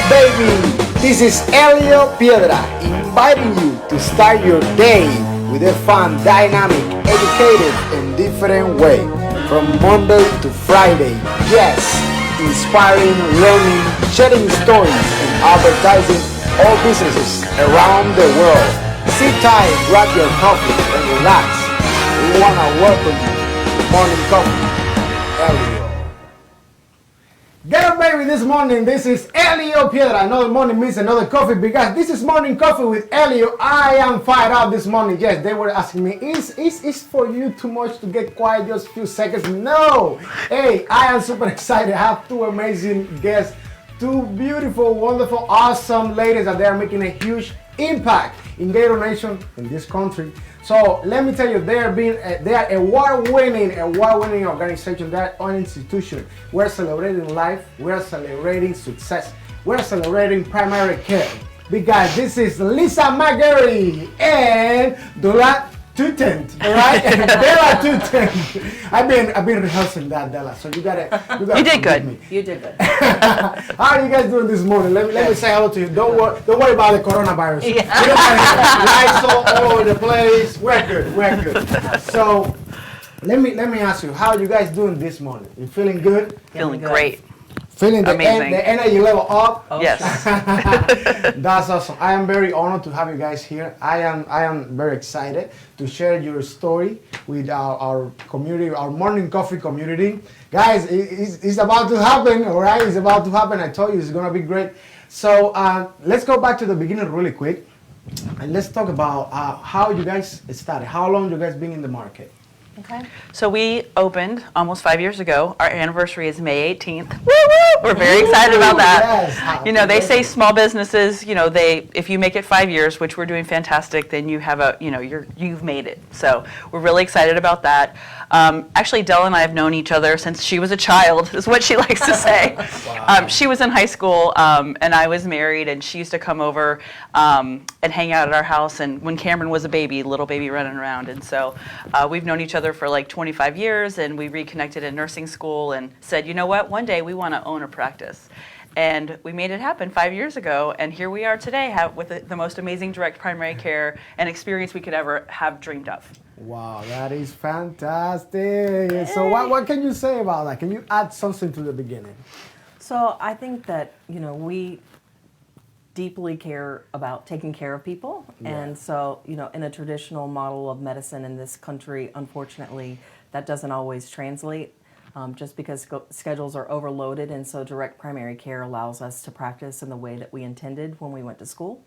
baby? This is Elio Piedra inviting you to start your day with a fun, dynamic, educated, and different way. From Monday to Friday, yes, inspiring, learning, sharing stories, and advertising all businesses around the world. Sit tight, grab your coffee, and relax. We want to welcome you to Morning Coffee, Elio. Get up, baby, this morning. This is Elio Piedra. Another morning means another coffee because this is Morning Coffee with Elio. I am fired up this morning. Yes, they were asking me, is for you too much to get quiet just a few seconds? No. Hey, I am super excited. I have two amazing guests, two beautiful, wonderful, awesome ladies that they are making a huge impact in Gator Nation, in this country. So let me tell you, they are award-winning organization. They are an institution. We're celebrating life. We're celebrating success. We're celebrating primary care because this is Lisa Magary and Della Tuten, right? Della Tuten. I've been rehearsing that, Della. So you did good. Me. You did good. How are you guys doing this morning? Let me say hello to you. Don't worry about the coronavirus. Yeah. We don't have lights all over the place. We're good. So let me ask you, how are you guys doing this morning? You feeling good? Feeling great. Feeling the Amazing. the energy level up? Oh, yes. That's awesome. I am very honored to have you guys here. I am very excited to share your story with our community, our Morning Coffee community. Guys, it's about to happen, all right? It's about to happen. I told you it's going to be great. So let's go back to the beginning really quick. And let's talk about how you guys started. How long you guys been in the market? Okay. So we opened almost 5 years ago. Our anniversary is May 18th. Woo woo! We're very excited about that. Yes. You know, they say small businesses, you know, if you make it 5 years, which we're doing fantastic, then you have you've made it. So we're really excited about that. Actually, Della and I have known each other since she was a child, is what she likes to say. Wow. She was in high school, and I was married, and she used to come over and hang out at our house. And when Cameron was a baby, little baby running around, and so we've known each other for like 25 years, and we reconnected in nursing school and said, you know what, one day we want to own a practice. And we made it happen 5 years ago, and here we are today with the most amazing direct primary care and experience we could ever have dreamed of. Wow, that is fantastic. So what can you say about that? Can you add something to the beginning? So I think that, we deeply care about taking care of people. Yeah. And so, in a traditional model of medicine in this country, unfortunately, that doesn't always translate just because schedules are overloaded. And so direct primary care allows us to practice in the way that we intended when we went to school.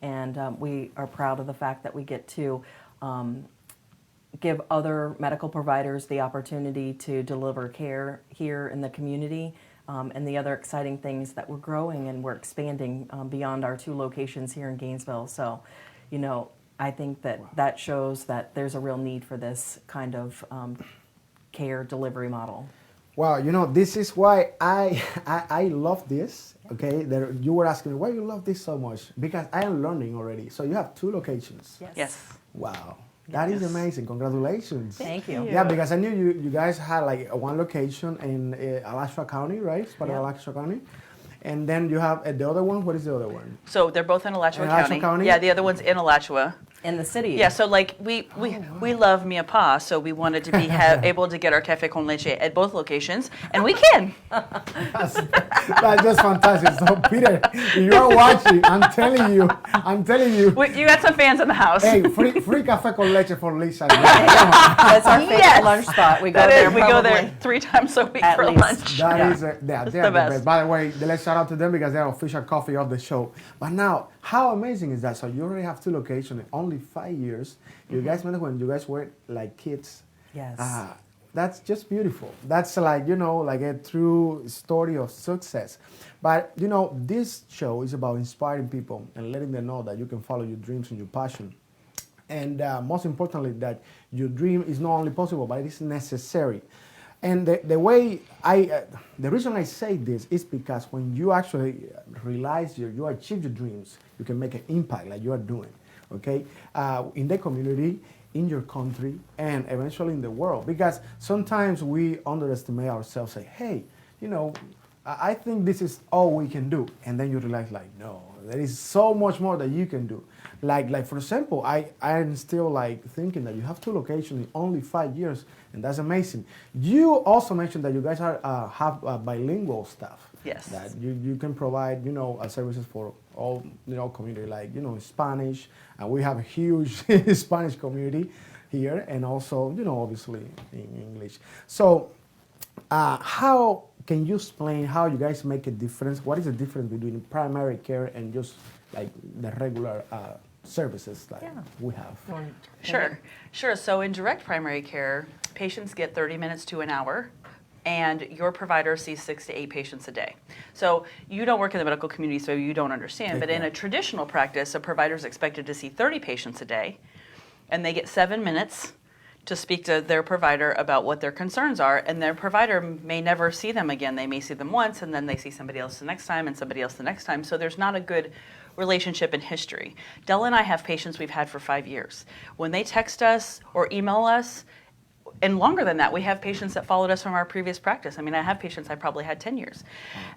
And we are proud of the fact that we get to give other medical providers the opportunity to deliver care here in the community. And the other exciting things that we're growing and we're expanding beyond our 2 locations here in Gainesville. So, I think that shows that there's a real need for this kind of care delivery model. Wow, this is why I love this, okay? You were asking me, why you love this so much? Because I am learning already. So you have 2 locations. Yes. Wow. That is amazing. Congratulations. Thank you. Yeah, because I knew you guys had like one location in Alachua County, right? It's part of Alachua County. And then you have the other one. What is the other one? So they're both in Alachua Alachua County? Yeah, the other one's in Alachua. In the city. Yeah, so like we love Mia Pa, so we wanted to be able to get our cafe con leche at both locations, and we can. That's just fantastic. So Peter, if you're watching, I'm telling you. You got some fans in the house. Hey, free cafe con leche for Lisa. That's our favorite lunch spot. We go there 3 times a week At for least. lunch. They're the best. By the way, let's shout out to them because they're official coffee of the show. But now, how amazing is that? So you already have 2 locations in only 5 years. You guys remember when you guys were like kids? Yes. That's just beautiful. That's like, like a true story of success. But, this show is about inspiring people and letting them know that you can follow your dreams and your passion. And most importantly, that your dream is not only possible, but it is necessary. And the reason I say this is because when you actually realize you achieve your dreams, you can make an impact like you are doing, okay? In the community, in your country, and eventually in the world. Because sometimes we underestimate ourselves, say, hey, I think this is all we can do. And then you realize, like, no, there is so much more that you can do. Like for example, I'm still like thinking that you have 2 locations in only 5 years, and that's amazing. You also mentioned that you guys are have bilingual stuff. Yes. That you can provide, services for all, community, like, Spanish, and we have a huge Spanish community here, and also, obviously in English. So, how can you explain how you guys make a difference? What is the difference between primary care and just like the regular services that we have? Sure. So in direct primary care, patients get 30 minutes to an hour, and your provider sees 6 to 8 patients a day. So you don't work in the medical community, so you don't understand. But in a traditional practice, a provider is expected to see 30 patients a day, and they get 7 minutes to speak to their provider about what their concerns are, and their provider may never see them again. They may see them once, and then they see somebody else the next time, and somebody else the next time. So there's not a good relationship in history. Della and I have patients we've had for 5 years. When they text us or email us, and longer than that, we have patients that followed us from our previous practice. I mean, I have patients I probably had 10 years.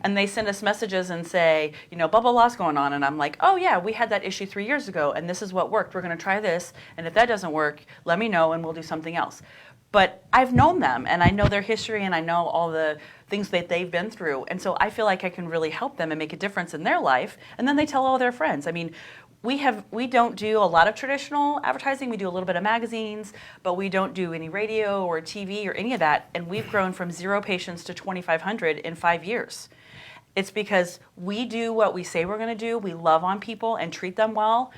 And they send us messages and say, blah, blah, blah's going on. And I'm like, oh yeah, we had that issue 3 years ago, and this is what worked. We're gonna try this, and if that doesn't work, let me know and we'll do something else. But I've known them, and I know their history, and I know all the things that they've been through. And so I feel like I can really help them and make a difference in their life. And then they tell all their friends. I mean, we don't do a lot of traditional advertising. We do a little bit of magazines, but we don't do any radio or TV or any of that. And we've grown from 0 patients to 2,500 in 5 years. It's because we do what we say we're going to do. We love on people and treat them well,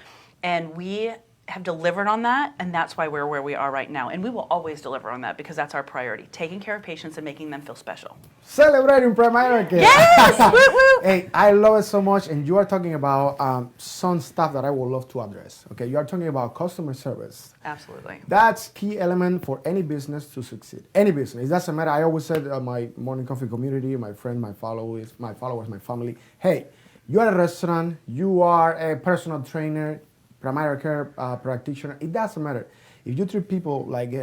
and we have delivered on that, and that's why we're where we are right now. And we will always deliver on that because that's our priority, taking care of patients and making them feel special. Celebrating primary care. Yes! Woo, woo. Hey, I love it so much, and you are talking about some stuff that I would love to address. Okay, you are talking about customer service. Absolutely. That's key element for any business to succeed. Any business. It doesn't matter. I always said my morning coffee community, my friend, my followers, my family. Hey, you are a restaurant. You are a personal trainer, primary care practitioner. It doesn't matter. If you treat people like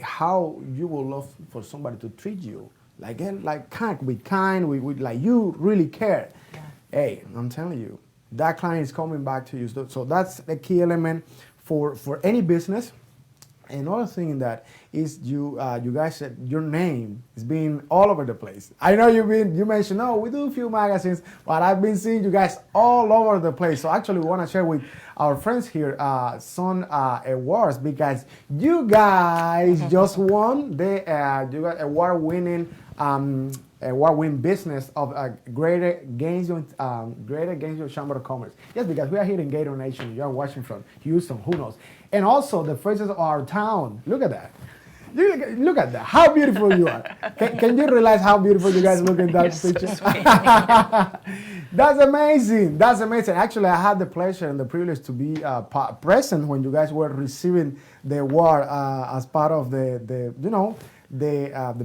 how you would love for somebody to treat you, like kind, with like you really care. Yeah. Hey, I'm telling you, that client is coming back to you. So that's the key element for any business. Another thing that is you guys said your name is being all over the place. I know you mentioned, we do a few magazines, but I've been seeing you guys all over the place. So actually we want to share with our friends here some awards, because you guys just won the award-winning business of Greater Gainesville Chamber of Commerce. Yes, because we are here in Gator Nation. You are watching from Houston. Who knows? And also the faces of our town. Look at that. Look at that. How beautiful you are. Can you realize how beautiful you guys look in that picture? That's amazing. That's amazing. Actually, I had the pleasure and the privilege to be present when you guys were receiving the award as part of the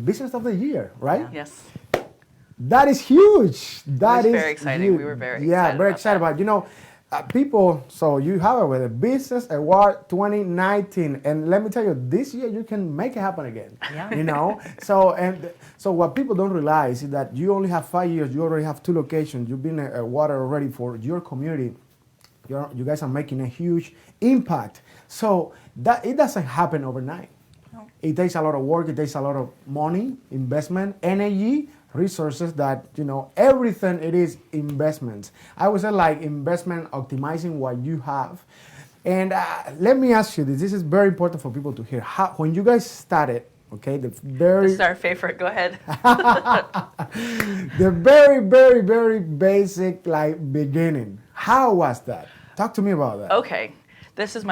business of the year, right? Yes. That is huge. That is very exciting. Huge. We were very excited. Yeah, very excited about it. People, so you have it with the Business Award 2019, and let me tell you, this year you can make it happen again. Yeah. So what people don't realize is that you only have 5 years. You already have 2 locations. You've been awarded already for your community. You guys are making a huge impact. So that it doesn't happen overnight. No. It takes a lot of work. It takes a lot of money, investment, energy, resources, that everything. It is investments. I would say like investment, optimizing what you have. And let me ask you this is very important for people to hear. When you guys started, okay, This is our favorite. Go ahead. The very, very, very basic beginning, how was that? Talk to me about that. Okay. This is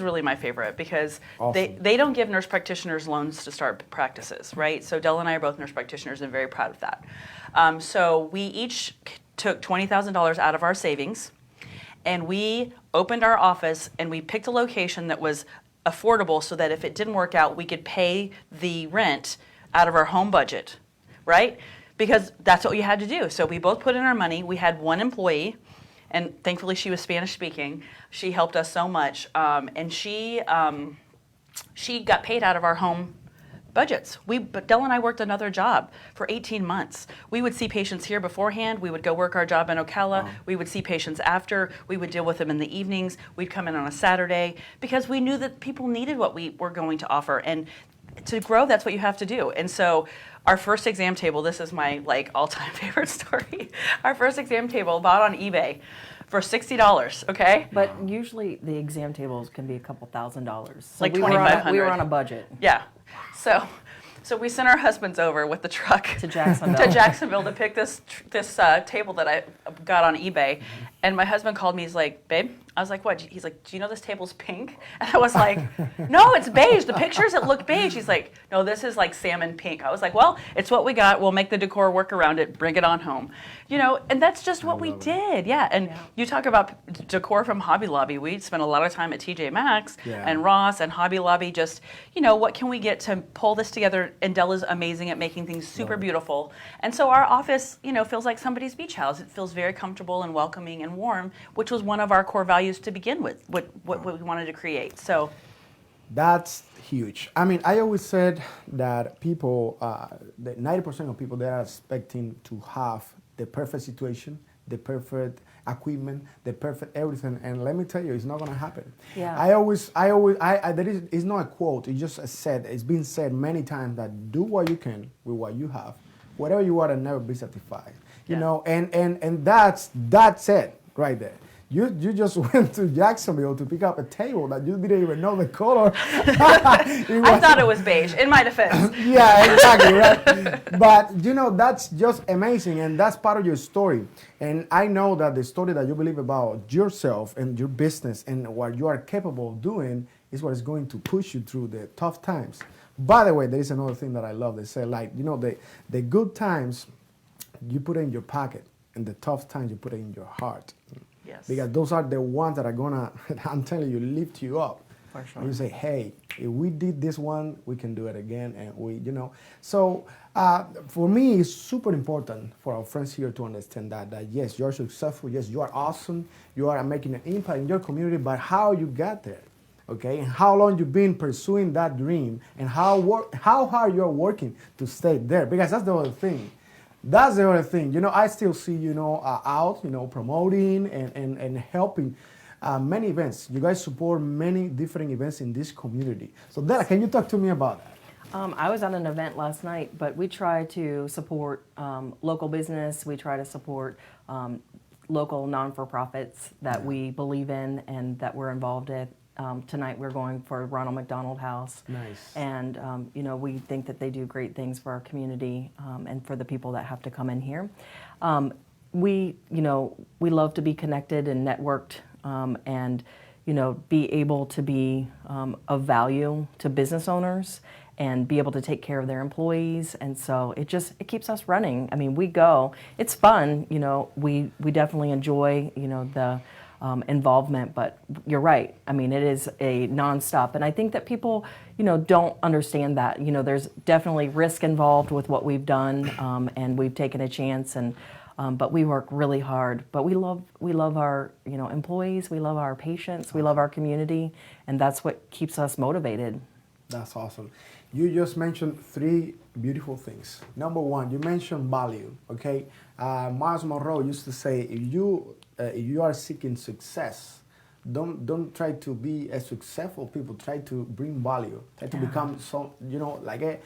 really my favorite, because awesome. they don't give nurse practitioners loans to start practices, right? So Della and I are both nurse practitioners and very proud of that. So we each took $20,000 out of our savings, and we opened our office, and we picked a location that was affordable so that if it didn't work out, we could pay the rent out of our home budget, right? Because that's what you had to do. So we both put in our money. We had 1 employee, and thankfully she was Spanish speaking. She helped us so much, and she got paid out of our home budgets. But Della and I worked another job for 18 months. We would see patients here beforehand. We would go work our job in Ocala. Wow. We would see patients after. We would deal with them in the evenings. We'd come in on a Saturday because we knew that people needed what we were going to offer. And to grow, that's what you have to do. And so our first exam table, this is my like all-time favorite story. Our first exam table bought on eBay for $60, okay? But usually the exam tables can be a couple $1,000s. So Like we were on $2,500. a budget. Yeah. So we sent our husbands over with the truck To Jacksonville. to Jacksonville to pick this table that I got on eBay. And my husband called me. He's like, babe. I was like, what? He's like, do you know this table's pink? And I was like, no, it's beige. The pictures, it look beige. He's like, no, this is like salmon pink. I was like, well, it's what we got. We'll make the decor work around it. Bring it on home. And that's just what we did. Yeah. And you talk about decor from Hobby Lobby. We spent a lot of time at TJ Maxx and Ross and Hobby Lobby. Just, what can we get to pull this together? And Della's amazing at making things super beautiful. And so our office, feels like somebody's beach house. It feels very comfortable and welcoming and warm, which was one of our core values to begin with, what we wanted to create. So that's huge. I mean, I always said that people, that 90% of people, they are expecting to have the perfect situation, the perfect equipment, the perfect everything, and let me tell you, it's not going to happen. Yeah. It's not a quote. It's just a said. It's been said many times that do what you can with what you have, whatever you are, and never be satisfied. And that's it right there. You just went to Jacksonville to pick up a table that you didn't even know the color. I thought it was beige, in my defense. Yeah, exactly, right? But, that's just amazing, and that's part of your story. And I know that the story that you believe about yourself and your business and what you are capable of doing is what is going to push you through the tough times. By the way, there is another thing that I love. They say, the good times, you put it in your pocket, and the tough times, you put it in your heart. Yes. Because those are the ones that are gonna, I'm telling you, lift you up. For sure. And you say, hey, if we did this one, we can do it again. And So for me, it's super important for our friends here to understand that yes, you're successful. Yes, you are awesome. You are making an impact in your community, but how you got there, okay? And how long you've been pursuing that dream and how hard you're working to stay there. Because that's the other thing. That's the other thing. I still see out, promoting and helping many events. You guys support many different events in this community. So Della, can you talk to me about that? I was at an event last night, but we try to support local business. We try to support local non-for-profits that we believe in and that we're involved in. Tonight we're going for Ronald McDonald House. Nice. And, we think that they do great things for our community and for the people that have to come in here. We love to be connected and networked and, be able to be of value to business owners and be able to take care of their employees. And so it keeps us running. I mean, we go, it's fun, we definitely enjoy, the involvement, but you're right. I mean, it is a nonstop, and I think that people, don't understand that. There's definitely risk involved with what we've done, and we've taken a chance, and but we work really hard. But we love our employees, we love our patients, we love our community, and that's what keeps us motivated. That's awesome. You just mentioned three beautiful things. Number one, you mentioned value. Okay, Miles Monroe used to say, if you are seeking success, don't try to be a successful people. Try to bring value. Try to become like a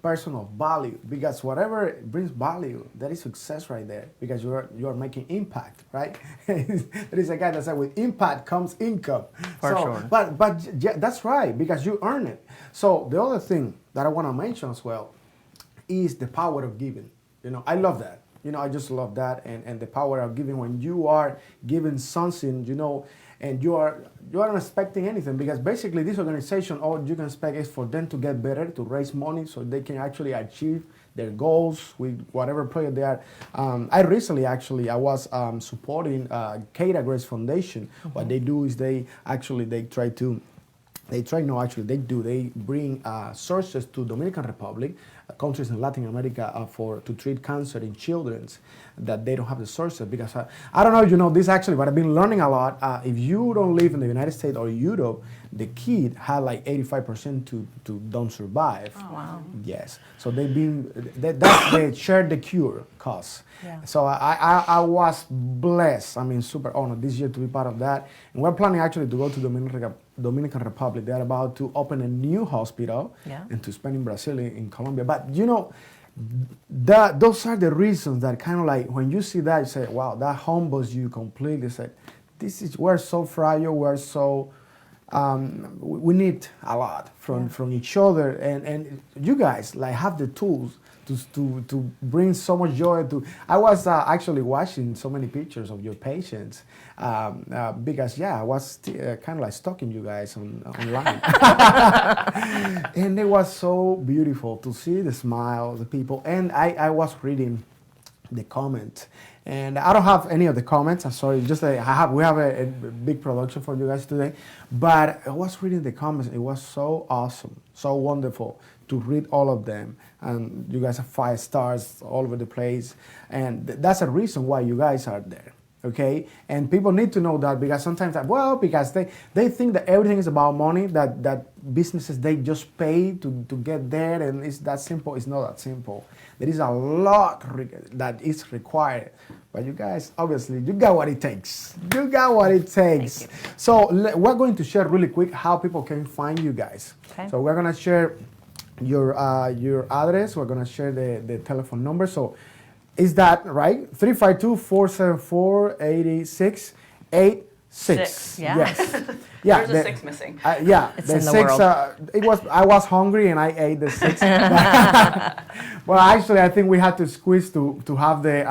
person of value. Because whatever brings value, that is success right there. Because you are making impact, right? There is a guy that said, with impact comes income. For sure. But yeah, that's right, because you earn it. So the other thing that I want to mention as well is the power of giving. I love that. I just love that, and the power of giving when you are giving something, and you are not expecting anything, because basically this organization, all you can expect is for them to get better, to raise money so they can actually achieve their goals with whatever project they are. I recently I was supporting Kata Grace Foundation. Mm-hmm. What they do is they bring sources to Dominican Republic countries in Latin America to treat cancer in children that they don't have the sources. Because I don't know if you know this actually, but I've been learning a lot. If you don't live in the United States or Europe, the kid had like 85% to don't survive. Oh, wow. Yes. So they shared the cure cause. Yeah. So I was blessed. I mean, super honored this year to be part of that. And we're planning actually to go to Dominican Republic. They're about to open a new hospital and to spend in Brazil, in Colombia. But you know, those are the reasons that kind of like when you see that, you say, wow, that humbles you completely. Say, we're so fragile. We're so we need a lot from each other, and you guys like have the tools to bring so much joy to. I was actually watching so many pictures of your patients because I was kind of like stalking you guys online, and it was so beautiful to see the smile of the people. And I was reading the comment. And I don't have any of the comments. I'm sorry. Just we have a big production for you guys today. But I was reading the comments. It was so awesome, so wonderful to read all of them. And you guys have 5 stars all over the place. And that's a reason why you guys are there. Okay? And people need to know that because sometimes, because they think that everything is about money, that businesses, they just pay to get there, and it's that simple. It's not that simple. There is a lot that is required. But you guys, obviously, you got what it takes. You got what it takes. So we're going to share really quick how people can find you guys. Okay. So we're going to share your address. We're going to share the telephone number. So is that right? 352-474-8686. Six. Yeah. Yes. Yeah. There's a 6 missing. It's in the 6. world. I was hungry and I ate the 6. Well, actually, I think we had to squeeze to have the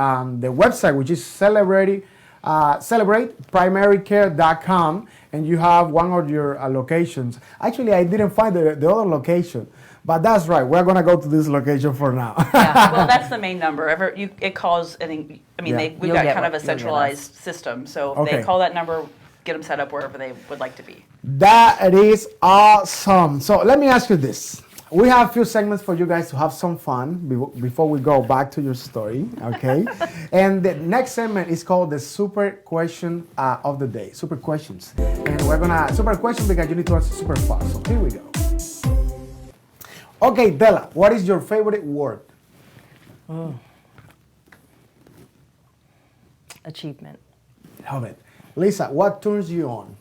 website, which is celebrateprimarycare.com, and you have one of your locations. Actually, I didn't find the other location. But that's right. We're gonna go to this location for now. Well, that's the main number. It calls. We've got kind of a centralized system, so they call that number, get them set up wherever they would like to be. That is awesome. So let me ask you this: we have a few segments for you guys to have some fun before we go back to your story, okay? And the next segment is called the Super Question of the Day. Super questions, and we're gonna super question because you need to answer super fast. So here we go. Okay, Della, what is your favorite word? Achievement. Love it. Lisa, what turns you on?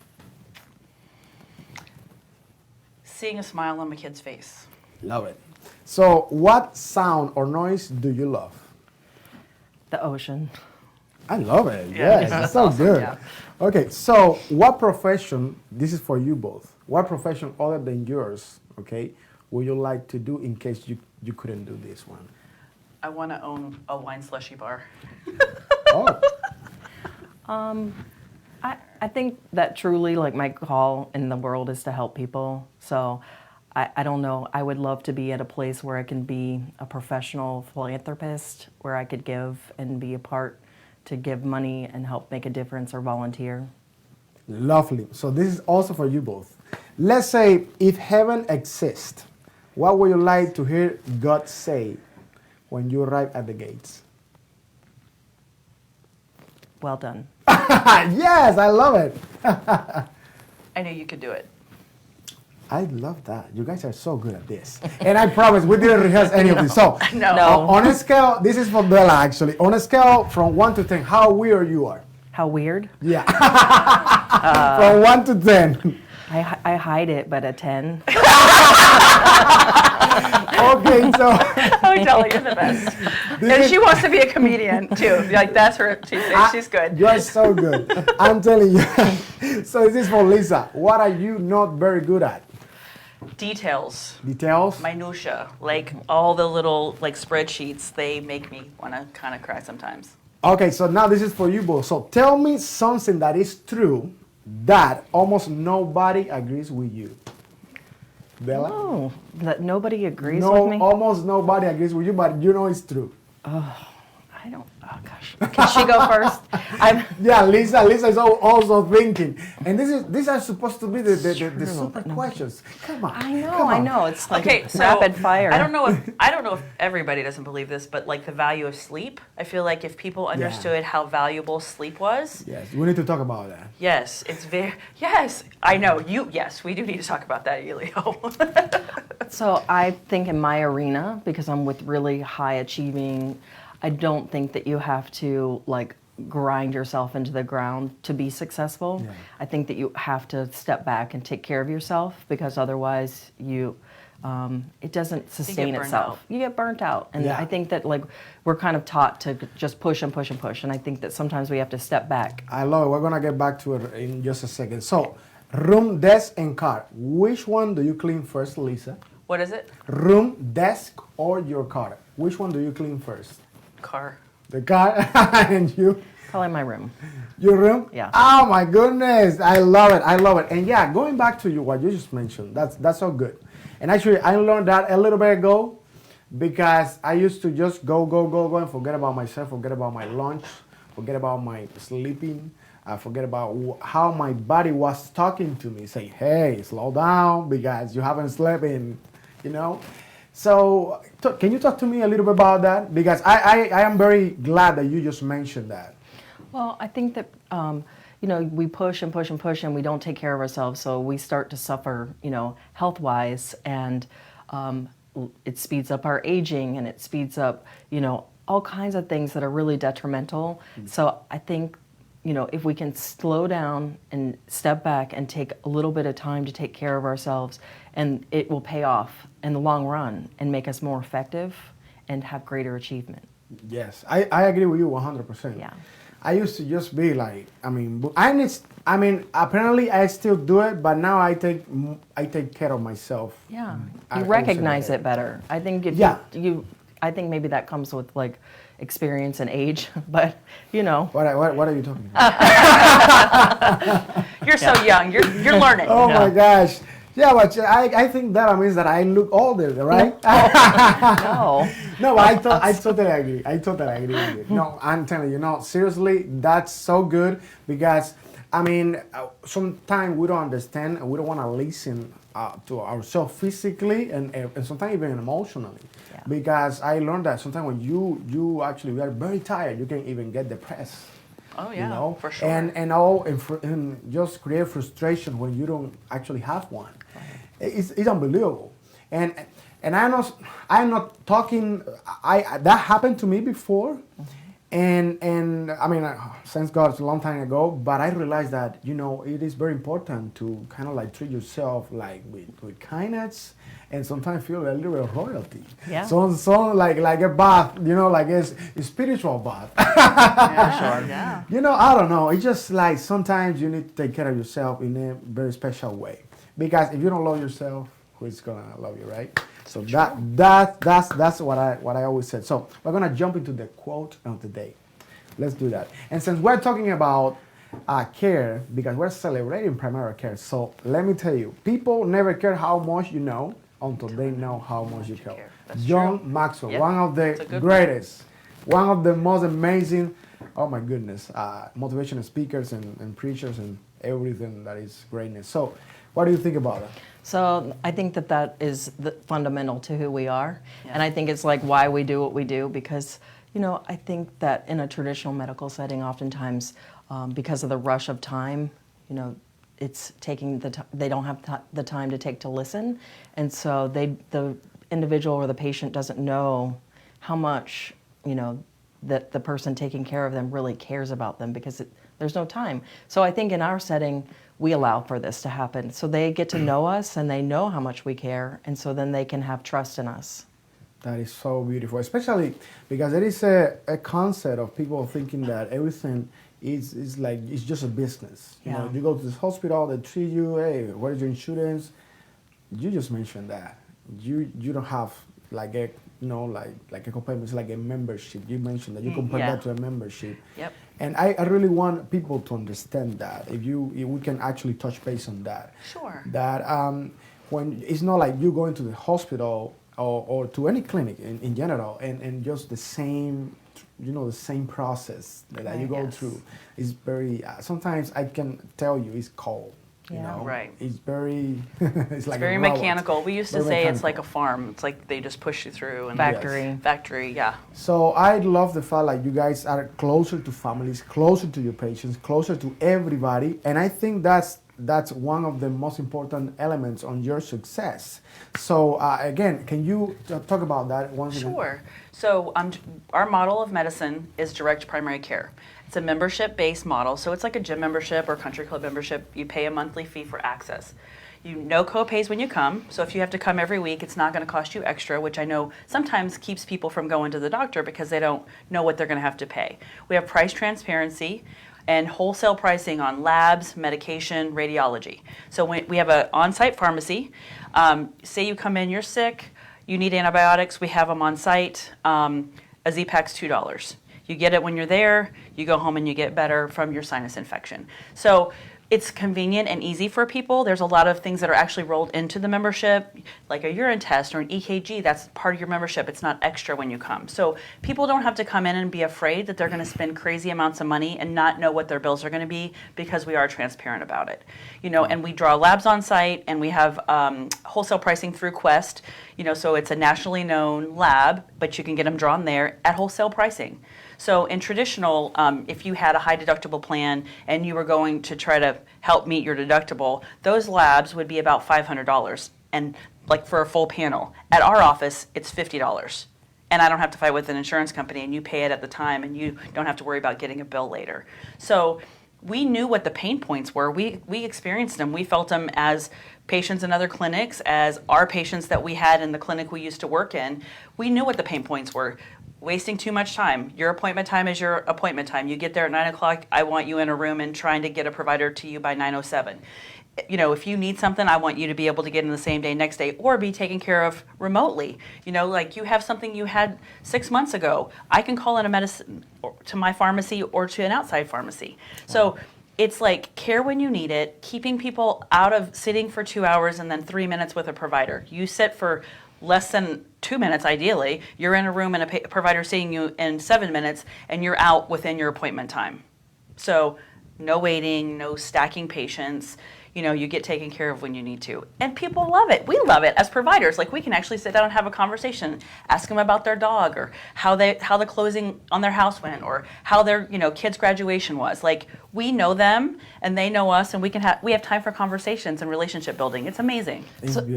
Seeing a smile on my kid's face. Love it. So, what sound or noise do you love? The ocean. I love it. Yes, it's so awesome, good. yeah. Okay, so what profession, this is for you both, what profession other than yours, okay, would you like to do in case you couldn't do this one? I want to own a wine slushy bar. Oh. I think that truly, like, my call in the world is to help people. So I don't know. I would love to be at a place where I can be a professional philanthropist, where I could give and be a part to give money and help make a difference or volunteer. Lovely. So this is also for you both. Let's say if heaven exists, what would you like to hear God say when you arrive at the gates? Well done. Yes, I love it. I knew you could do it. I love that. You guys are so good at this. And I promise we didn't rehearse any of this. So, No. On a scale, this is for Della actually. On a scale from 1 to 10, how weird you are? How weird? Yeah. From 1 to 10. I hide it, but a 10. Okay, so. Oh, Della, you're the best. And she wants to be a comedian too. Like, that's her. She's good. You are so good. I'm telling you. So this is for Lisa. What are you not very good at? Details. Details? Minutia. Like, all the little, like, spreadsheets, they make me want to kind of cry sometimes. Okay, so now this is for you both. So tell me something that is true that almost nobody agrees with you. Della? Oh, that nobody agrees with me? Almost nobody agrees with you, but you know it's true. I I don't. Oh gosh, can she go first? Yeah, Lisa is also thinking, and these are supposed to be the super questions. Come on, I know. It's like Okay, so rapid fire. I don't know if everybody doesn't believe this, but like the value of sleep. I feel like if people understood how valuable sleep was. Yes, we need to talk about that. Yes, it's very. Yes, I know you. Yes, we do need to talk about that, Elio. So I think in my arena, because I'm with really high achieving, I don't think that you have to like grind yourself into the ground to be successful. Yeah. I think that you have to step back and take care of yourself, because otherwise it doesn't sustain itself. You get burnt out. And Yeah. I think that like we're kind of taught to just push and push and push. And I think that sometimes we have to step back. I love it. We're gonna get back to it in just a second. So, room, desk, and car. Which one do you clean first, Lisa? What is it? Room, desk, or your car? Which one do you clean first? Car. The car. And you? Probably my room. Your room? Yeah. Oh my goodness, I love it. I love it. And yeah, going back to what you just mentioned, that's so good. And actually, I learned that a little bit ago, because I used to just go and forget about myself, forget about my lunch, forget about my sleeping, forget about how my body was talking to me. Say, hey, slow down because you haven't slept in, you know. So can you talk to me a little bit about that? Because I am very glad that you just mentioned that. Well, I think that, we push and push and push and we don't take care of ourselves. So we start to suffer, health-wise, and it speeds up our aging, and it speeds up, all kinds of things that are really detrimental. So I think, if we can slow down and step back and take a little bit of time to take care of ourselves, and it will pay off in the long run and make us more effective and have greater achievement. Yes, I agree with you 100%. Yeah. I used to just be like, apparently I still do it, but now I take care of myself. Yeah, I you would recognize say it better. I think if I think maybe that comes with like experience and age, but What are you talking about? You're so young. You're learning. Oh my gosh. Yeah, but I think that means that I look older, right? No. No, but I totally agree. I totally agree with you. No, I'm telling you, seriously, that's so good, because, sometimes we don't understand and we don't want to listen to ourselves physically and sometimes even emotionally. Yeah. Because I learned that sometimes when you actually are very tired, you can even get depressed. Oh yeah, for sure. And just create frustration when you don't actually have one. Right. It's unbelievable. And I'm not talking. That happened to me before, and thanks God, it's a long time ago. But I realized that it is very important to kind of like treat yourself like with kindness, and sometimes feel a little bit of royalty. Yeah. So like a bath, like a spiritual bath. Yeah, sure. Yeah. I don't know. It's just like sometimes you need to take care of yourself in a very special way. Because if you don't love yourself, who's gonna love you, right? So that's what I always said. So we're gonna jump into the quote of the day. Let's do that. And since we're talking about care, because we're celebrating primary care, so let me tell you, people never care how much you know until they know how much you care. John Maxwell, Yep. one of the greatest, one of the most amazing, oh my goodness, motivational speakers and preachers and everything that is greatness. So what do you think about that? So I think that is fundamental to who we are. Yeah. And I think it's like why we do what we do, because, I think that in a traditional medical setting, oftentimes, because of the rush of time, it's taking they don't have the time to take to listen. And so the individual or the patient doesn't know how much, that the person taking care of them really cares about them, because there's no time. So I think in our setting, we allow for this to happen. So they get to know us and they know how much we care, and so then they can have trust in us. That is so beautiful, especially because there is a concept of people thinking that everything is like, it's just a business. Yeah. You go to this hospital, they treat you, hey, what is your insurance? You just mentioned that. You don't have like a, like a commitment, it's like a membership. You mentioned that you compare that to a membership. Yep. And I really want people to understand that. If we can actually touch base on that. Sure. That when it's not like you going to the hospital or to any clinic in general and just the same the same process that you go Yes. through. It's very, sometimes I can tell you it's cold. You Yeah. know, Right. It's very, it's like Very a robot. mechanical. We used to Very say it's like mechanical. a farm. It's like they just push you through. And Factory. Factory, yeah. So I love the fact like you guys are closer to families, closer to your patients, closer to everybody, and I think that's one of the most important elements on your success. So again, can you talk about that once again? Sure. So our model of medicine is direct primary care. It's a membership-based model, so it's like a gym membership or country club membership. You pay a monthly fee for access. No co-pays when you come, so if you have to come every week, it's not going to cost you extra, which I know sometimes keeps people from going to the doctor because they don't know what they're going to have to pay. We have price transparency and wholesale pricing on labs, medication, radiology. So we have an on-site pharmacy. Say you come in, you're sick, you need antibiotics, we have them on site. A Z-Pak's $2. You get it when you're there, you go home and you get better from your sinus infection. So it's convenient and easy for people. There's a lot of things that are actually rolled into the membership, like a urine test or an EKG. That's part of your membership. It's not extra when you come. So people don't have to come in and be afraid that they're going to spend crazy amounts of money and not know what their bills are going to be, because we are transparent about it. And we draw labs on site, and we have wholesale pricing through Quest. So it's a nationally known lab, but you can get them drawn there at wholesale pricing. So in traditional, if you had a high deductible plan and you were going to try to help meet your deductible, those labs would be about $500, and like for a full panel. At our office, it's $50. And I don't have to fight with an insurance company, and you pay it at the time, and you don't have to worry about getting a bill later. So we knew what the pain points were. We experienced them. We felt them as patients in other clinics, as our patients that we had in the clinic we used to work in. We knew what the pain points were. Wasting too much time. Your appointment time is your appointment time. You get there at 9 o'clock, I want you in a room and trying to get a provider to you by 9:07. If you need something, I want you to be able to get in the same day, next day, or be taken care of remotely. Like you have something you had 6 months ago, I can call in a medicine to my pharmacy or to an outside pharmacy. So it's like care when you need it, keeping people out of sitting for 2 hours and then 3 minutes with a provider. You sit for less than 2 minutes, ideally. You're in a room and a provider seeing you in 7 minutes, and you're out within your appointment time. So no waiting, no stacking patients. You get taken care of when you need to. And people love it. We love it as providers. Like, we can actually sit down and have a conversation, ask them about their dog, or how the closing on their house went, or how their kid's graduation was. Like, we know them and they know us, and we have time for conversations and relationship building. It's amazing.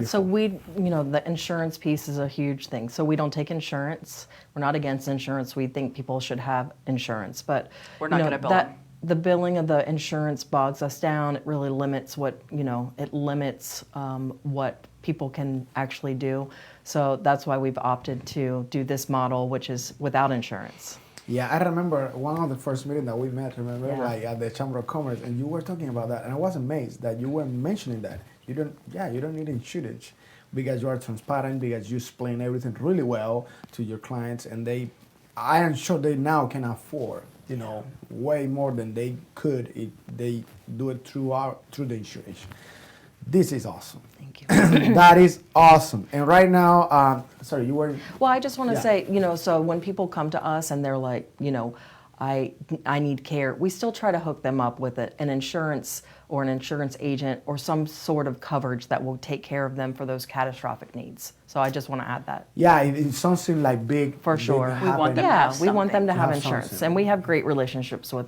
So we, the insurance piece is a huge thing. So we don't take insurance. We're not against insurance. We think people should have insurance, but We're not going to bill them. The billing of the insurance bogs us down. It really limits what people can actually do. So that's why we've opted to do this model, which is without insurance. Yeah, I remember one of the first meetings that we met, Yeah. like at the Chamber of Commerce, and you were talking about that, and I was amazed that you were mentioning that. You don't need insurance because you are transparent, because you explain everything really well to your clients, and I am sure they now can afford, way more than they could if they do it through the insurance. This is awesome. Thank you. That is awesome. And right now, sorry, you were. Well, I just want to Yeah. say, so when people come to us and they're like, I need care, we still try to hook them up with an insurance or an insurance agent or some sort of coverage that will take care of them for those catastrophic needs. So I just want to add that. Yeah, it's something like big. For sure. big We want them happening. to Yeah, have we want them to something. have Have insurance. something. And we have great relationships with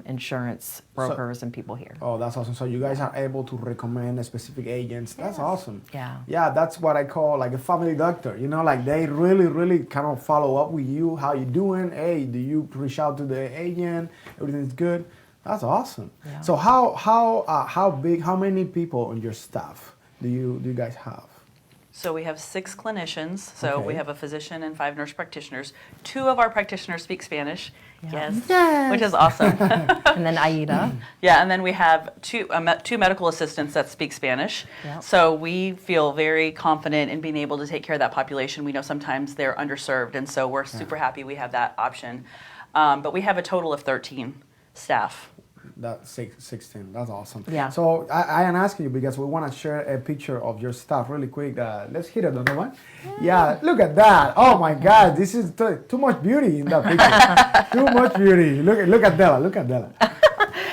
insurance brokers and people here. Oh, that's awesome. So you guys are able to recommend specific agents. That's awesome. Yeah. Yeah, that's what I call like a family doctor. Like they really, really kind of follow up with you. How you doing? Hey, do you reach out to the agent? Everything's good. That's awesome. Yeah. So how big? How many people on your staff do you guys have? So we have 6 clinicians. So Okay. we have a physician and 5 nurse practitioners. 2 of our practitioners speak Spanish. Yeah. Yes. Which is awesome. And then Aida. Yeah, and then we have two medical assistants that speak Spanish. Yep. So we feel very confident in being able to take care of that population. We know sometimes they're underserved, and so we're super happy we have that option. But we have a total of 13 staff. That 16. That's awesome. Yeah. So I am asking you because we want to share a picture of your stuff really quick. Let's hit it on the one. Yeah, look at that. Oh my God, this is too much beauty in that picture. Too much beauty. Look at Della. Look at Della.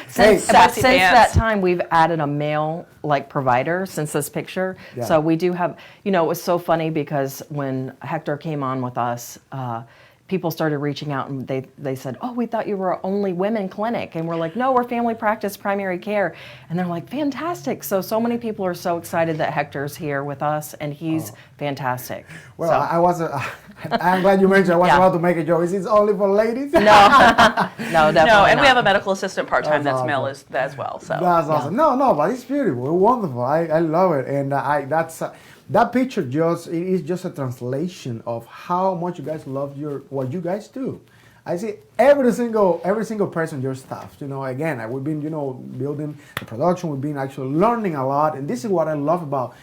Since Sassy that pants. time, we've added a male provider since this picture. Yeah. So we do have, it was so funny because when Hector came on with us, people started reaching out and they said, oh, we thought you were only women clinic. And we're like, no, we're family practice primary care. And they're like, fantastic. So many people are so excited that Hector's here with us and he's fantastic. Well, So- I'm glad you mentioned I was Yeah. about to make a joke. Is this only for ladies? No, no, definitely No, and not. we have a medical assistant part-time That's that's male awesome. as well. So That's awesome. No, but it's beautiful. It's wonderful. I love it. And that picture it is just a translation of how much you guys love what you guys do. I see every single person your staff. Again, we've been building the production. We've been actually learning a lot, and this is what I love about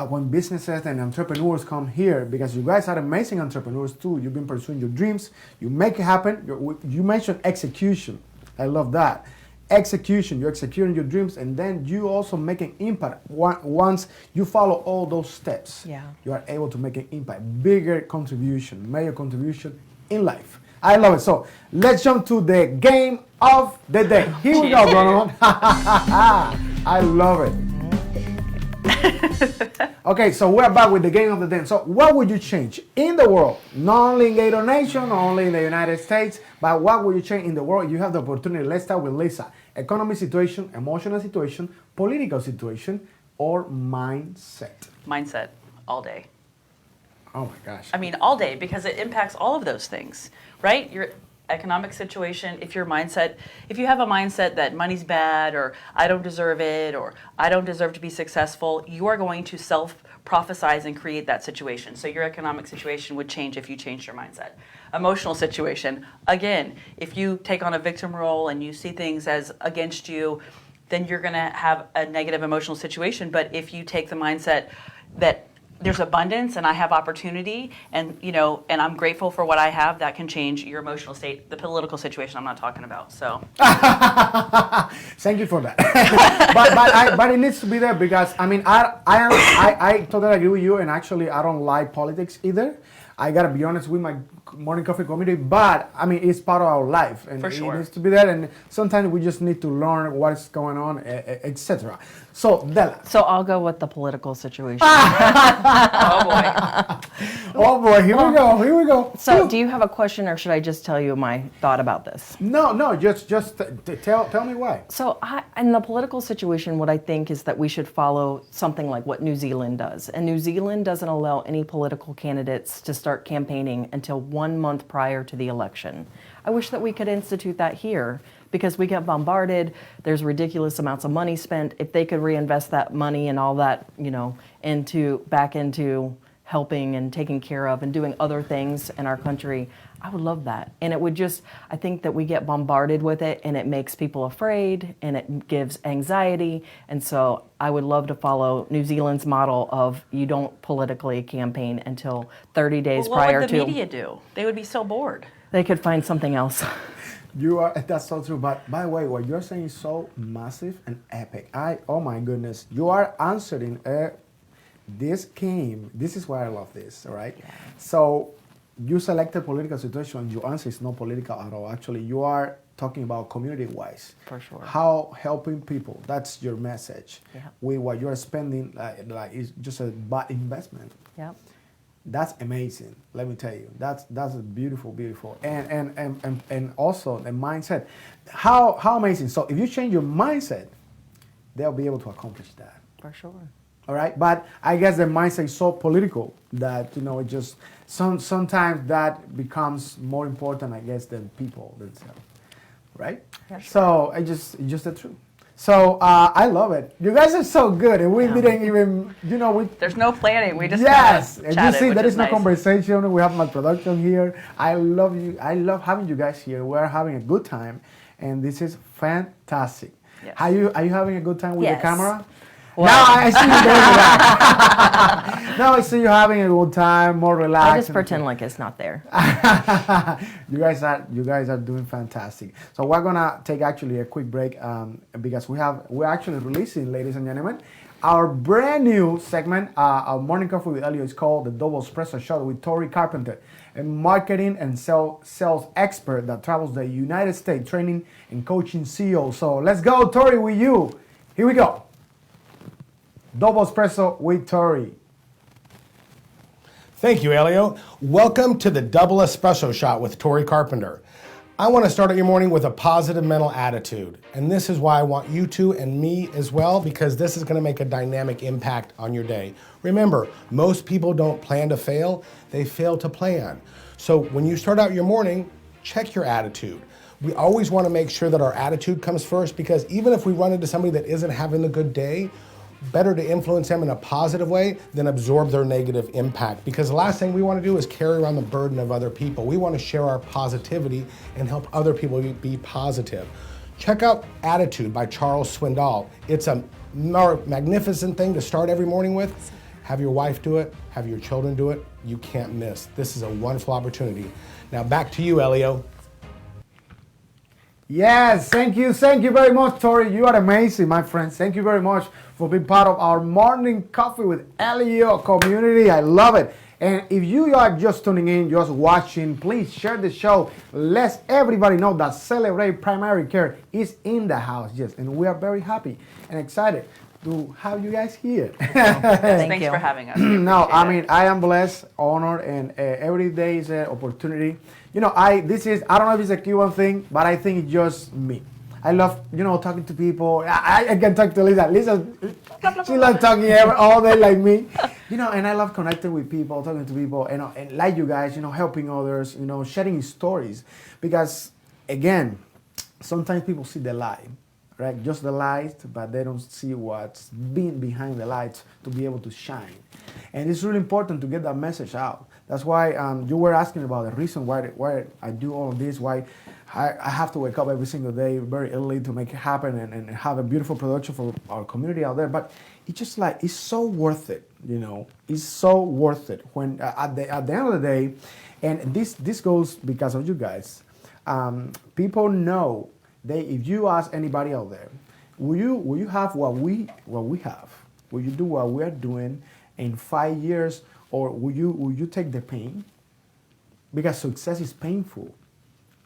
when businesses and entrepreneurs come here, because you guys are amazing entrepreneurs too. You've been pursuing your dreams. You make it happen. You mentioned execution. I love that. Execution, you're executing your dreams, and then you also make an impact. Once you follow all those steps, Yeah. you are able to make an impact, major contribution in life. I love it. So let's jump to the game of the day. Here we go, Donovan. I love it. Okay, so we're back with the game of the day. So what would you change in the world? Not only in Gator Nation, not only in the United States, but what would you change in the world? You have the opportunity. Let's start with Lisa. Economic situation, emotional situation, political situation, or mindset? mindset all day. Oh my gosh. I mean, all day, because it impacts all of those things, right? Your economic situation, if you have a mindset that money's bad, or I don't deserve it, or I don't deserve to be successful, you are going to self-prophesize and create that situation. So your economic situation would change if you changed your mindset. Emotional situation, again, if you take on a victim role and you see things as against you, then you're going to have a negative emotional situation. But if you take the mindset that there's abundance and I have opportunity, and and I'm grateful for what I have, that can change your emotional state. The political situation I'm not talking about. So thank you for that. but it needs to be there, because I totally agree with you, and actually I don't like politics either. I gotta be honest with my morning coffee community, but it's part of our life, and For sure. it needs to be there. And sometimes we just need to learn what is going on, etc. So Della. So I'll go with the political situation. oh boy. Oh boy, here we go. So do you have a question, or should I just tell you my thought about this? No, just tell me why. So in the political situation, what I think is that we should follow something like what New Zealand does. And New Zealand doesn't allow any political candidates to start campaigning until 1 month prior to the election. I wish that we could institute that here, because we get bombarded. There's ridiculous amounts of money spent. If they could reinvest that money and all that, back into helping and taking care of and doing other things in our country, I would love that. And it would I think that we get bombarded with it, and it makes people afraid, and it gives anxiety. And so I would love to follow New Zealand's model of you don't politically campaign until 30 days Well, prior what would to. the media do? They would be so bored. They could find something else. That's so true. But by the way, what you're saying is so massive and epic. Oh my goodness, you are answering this game. This is why I love this. All right. Yeah. So you selected political situation. Your answer is not political at all. Actually, you are talking about community-wise. For sure. How helping people. That's your message. Yeah. With what you're spending, is just a bad investment. Yep. That's amazing. Let me tell you, that's beautiful, and also the mindset. How amazing! So if you change your mindset, they'll be able to accomplish that. For sure. All right, but I guess the mindset is so political that it just sometimes that becomes more important, I guess, than people themselves, right? Yeah, sure. So it's just the truth. So I love it. You guys are so good, and we didn't even, There's no planning. We just yes, kinda and chatted, you see, which there is no nice. conversation. We have my production here. I love you. I love having you guys here. We're having a good time, and this is fantastic. Yes. Are you having a good time with the camera? Now I see you there. Now I see you having a good time, more relaxed. I just pretend like it's not there. You guys are doing fantastic. So we're gonna take actually a quick break because we're actually releasing, ladies and gentlemen, our brand new segment. Our morning coffee with Elio is called the Double Espresso Shot with Tori Carpenter, a marketing and sales expert that travels the United States training and coaching CEOs. So let's go, Tori, with you. Here we go. Double Espresso with Tori. Thank you, Elio. Welcome to the Double Espresso Shot with Tori Carpenter. I want to start out your morning with a positive mental attitude. And this is why I want you to and me as well, because this is going to make a dynamic impact on your day. Remember, most people don't plan to fail, they fail to plan. So when you start out your morning, check your attitude. We always want to make sure that our attitude comes first, because even if we run into somebody that isn't having a good day, better to influence them in a positive way than absorb their negative impact. Because the last thing we want to do is carry around the burden of other people. We want to share our positivity and help other people be positive. Check out Attitude by Charles Swindoll. It's a magnificent thing to start every morning with. Have your wife do it, have your children do it. You can't miss. This is a wonderful opportunity. Now back to you, Elio. Yes, thank you very much, Tori. You are amazing, my friends. Thank you very much for being part of our morning coffee with Elio community. I love it. And if you are just tuning in, just watching, please share the show. Let everybody know that Celebrate Primary Care is in the house. Yes, and we are very happy and excited to have you guys here. Thanks for having us. No, I mean, I am blessed, honored, and every day is an opportunity. You know, I don't know if it's a Cuban thing, but I think it's just me. I love, talking to people. I can talk to Lisa. Lisa, she loves talking all day like me. And I love connecting with people, talking to people, and like you guys, helping others, sharing stories. Because, again, sometimes people see the light, right? Just the light, but they don't see what's been behind the lights to be able to shine. And it's really important to get that message out. That's why you were asking about the reason why I do all of this, why I have to wake up every single day very early to make it happen and have a beautiful production for our community out there. But it's just like, it's so worth it, It's so worth it when at the end of the day, and this goes because of you guys. People know if you ask anybody out there, will you have what we have? Will you do what we are doing in 5 years? Or will you take the pain? Because success is painful.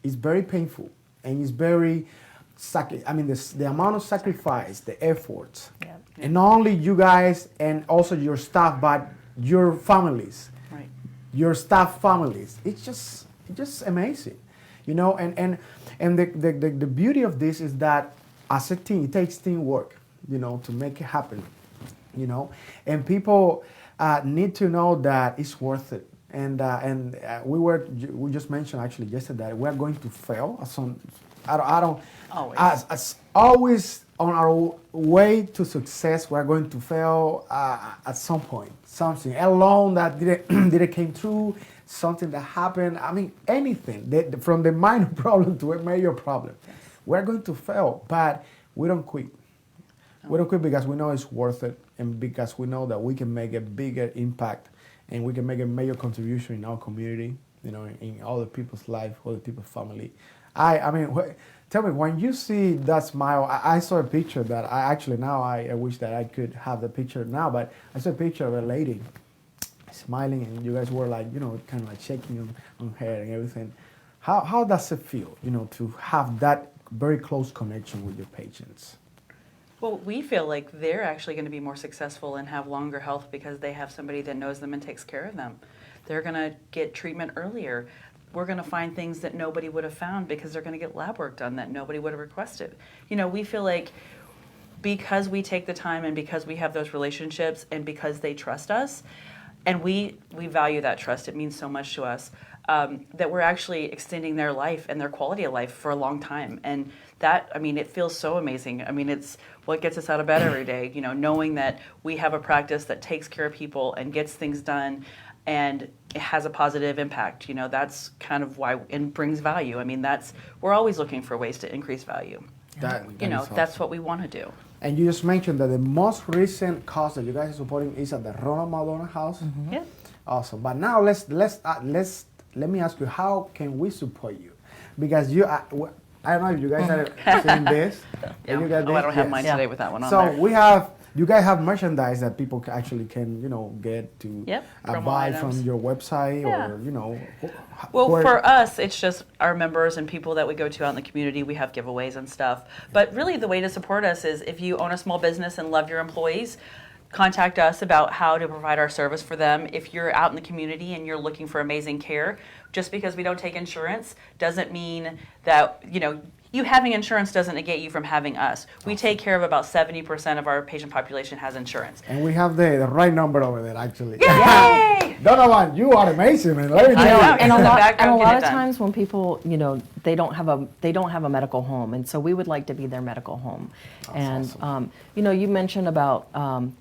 It's very painful, and it's very the amount of sacrifice, the effort, and not only you guys and also your staff, but your families, right? Your staff families. It's just amazing, And the beauty of this is that as a team, it takes teamwork, to make it happen, and people. Need to know that it's worth it, and we just mentioned actually yesterday that we are going to fail. I don't always. As always on our way to success, we are going to fail at some point. Something a loan that didn't came through, something that happened. I mean, anything from the minor problem to a major problem, we're going to fail, but we don't quit. We don't quit because we know it's worth it, and because we know that we can make a bigger impact, and we can make a major contribution in our community, in other people's life, other people's family. I mean, tell me, when you see that smile, I saw a picture that I wish that I could have the picture now, but I saw a picture of a lady smiling, and you guys were like, kind of like shaking on her and everything. How does it feel, to have that very close connection with your patients? Well, we feel like they're actually going to be more successful and have longer health because they have somebody that knows them and takes care of them. They're going to get treatment earlier. We're going to find things that nobody would have found because they're going to get lab work done that nobody would have requested. We feel like because we take the time and because we have those relationships and because they trust us, and we value that trust, it means so much to us, that we're actually extending their life and their quality of life for a long time. And that, it feels so amazing. It's what gets us out of bed every day, knowing that we have a practice that takes care of people and gets things done and it has a positive impact. That's kind of why, and brings value. We're always looking for ways to increase value. That is awesome. That's what we want to do. And you just mentioned that the most recent cause that you guys are supporting is at the Ronald McDonald House. Yeah. Awesome. But now let me ask you, how can we support you? Because I don't know if you guys are seeing this. Yeah. You got Oh, I don't have Yes. mine today with that one on So there. you guys have merchandise that people actually can, get to Yep, promo buy items. from your website Yeah. or, Well, where- for us, it's just our members and people that we go to out in the community. We have giveaways and stuff. But really, the way to support us is if you own a small business and love your employees, contact us about how to provide our service for them. If you're out in the community and you're looking for amazing care, just because we don't take insurance doesn't mean that, you having insurance doesn't negate you from having us. We take care of about 70% of our patient population has insurance. And we have the right number over there, actually. Yay! Donovan, you are amazing, man. Let me I tell know. you. And a In the lot, background, and a get lot it of done. times when people, they don't have a medical home, and so we would like to be their medical home. And awesome. you mentioned about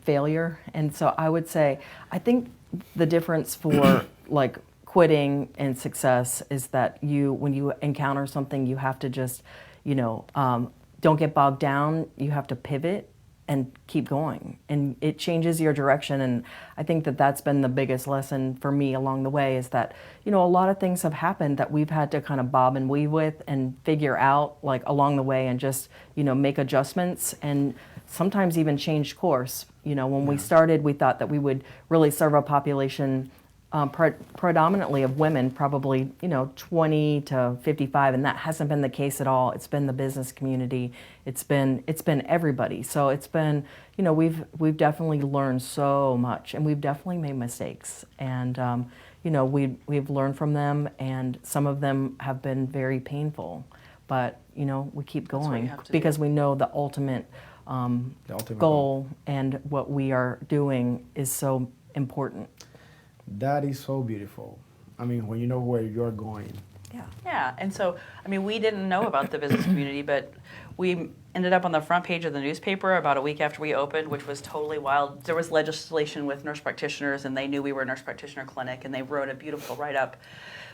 failure, and so I would say I think the difference for like quitting and success is that when you encounter something, you have to just, don't get bogged down. You have to pivot and keep going, and it changes your direction. And I think that that's been the biggest lesson for me along the way is that, a lot of things have happened that we've had to kind of bob and weave with and figure out like along the way and just, make adjustments and sometimes even change course. When we started, we thought that we would really serve a population predominantly of women, probably 20 to 55, and that hasn't been the case at all. It's been the business community. It's been everybody. So it's been we've definitely learned so much, and we've definitely made mistakes, and we've learned from them, and some of them have been very painful, but we keep what you going have to because do. we know the ultimate goal and what we are doing is so important. That is so beautiful. I mean, when you know where you're going. Yeah, and so, we didn't know about the business community, but we ended up on the front page of the newspaper about a week after we opened, which was totally wild. There was legislation with nurse practitioners, and they knew we were a nurse practitioner clinic, and they wrote a beautiful write-up.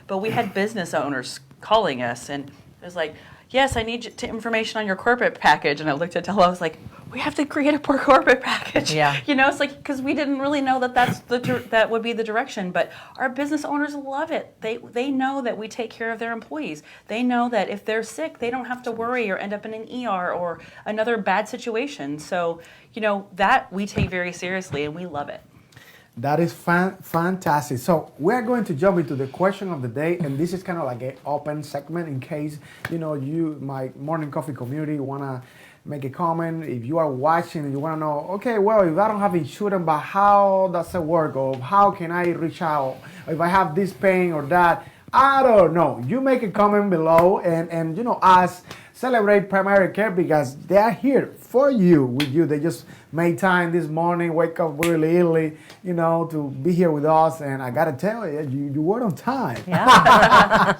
But we had business owners calling us, and it was like, yes, I need information on your corporate package. And I looked at Della, I was like, we have to create a poor corporate package. Yeah. It's like, because we didn't really know that would be the direction. But our business owners love it. They know that we take care of their employees. They know that if they're sick, they don't have to worry or end up in an ER or another bad situation. So, that we take very seriously, and we love it. That is fantastic. So we're going to jump into the question of the day, and this is kind of like an open segment in case, you, my morning coffee community, want to make a comment. If you are watching and you want to know, okay, well, if I don't have insurance, but how does it work? Or how can I reach out? Or if I have this pain or that, I don't know. You make a comment below and us celebrate primary care because they are here for you, with you. They just made time this morning, wake up really early, to be here with us. And I gotta tell you, you were on time. Yeah.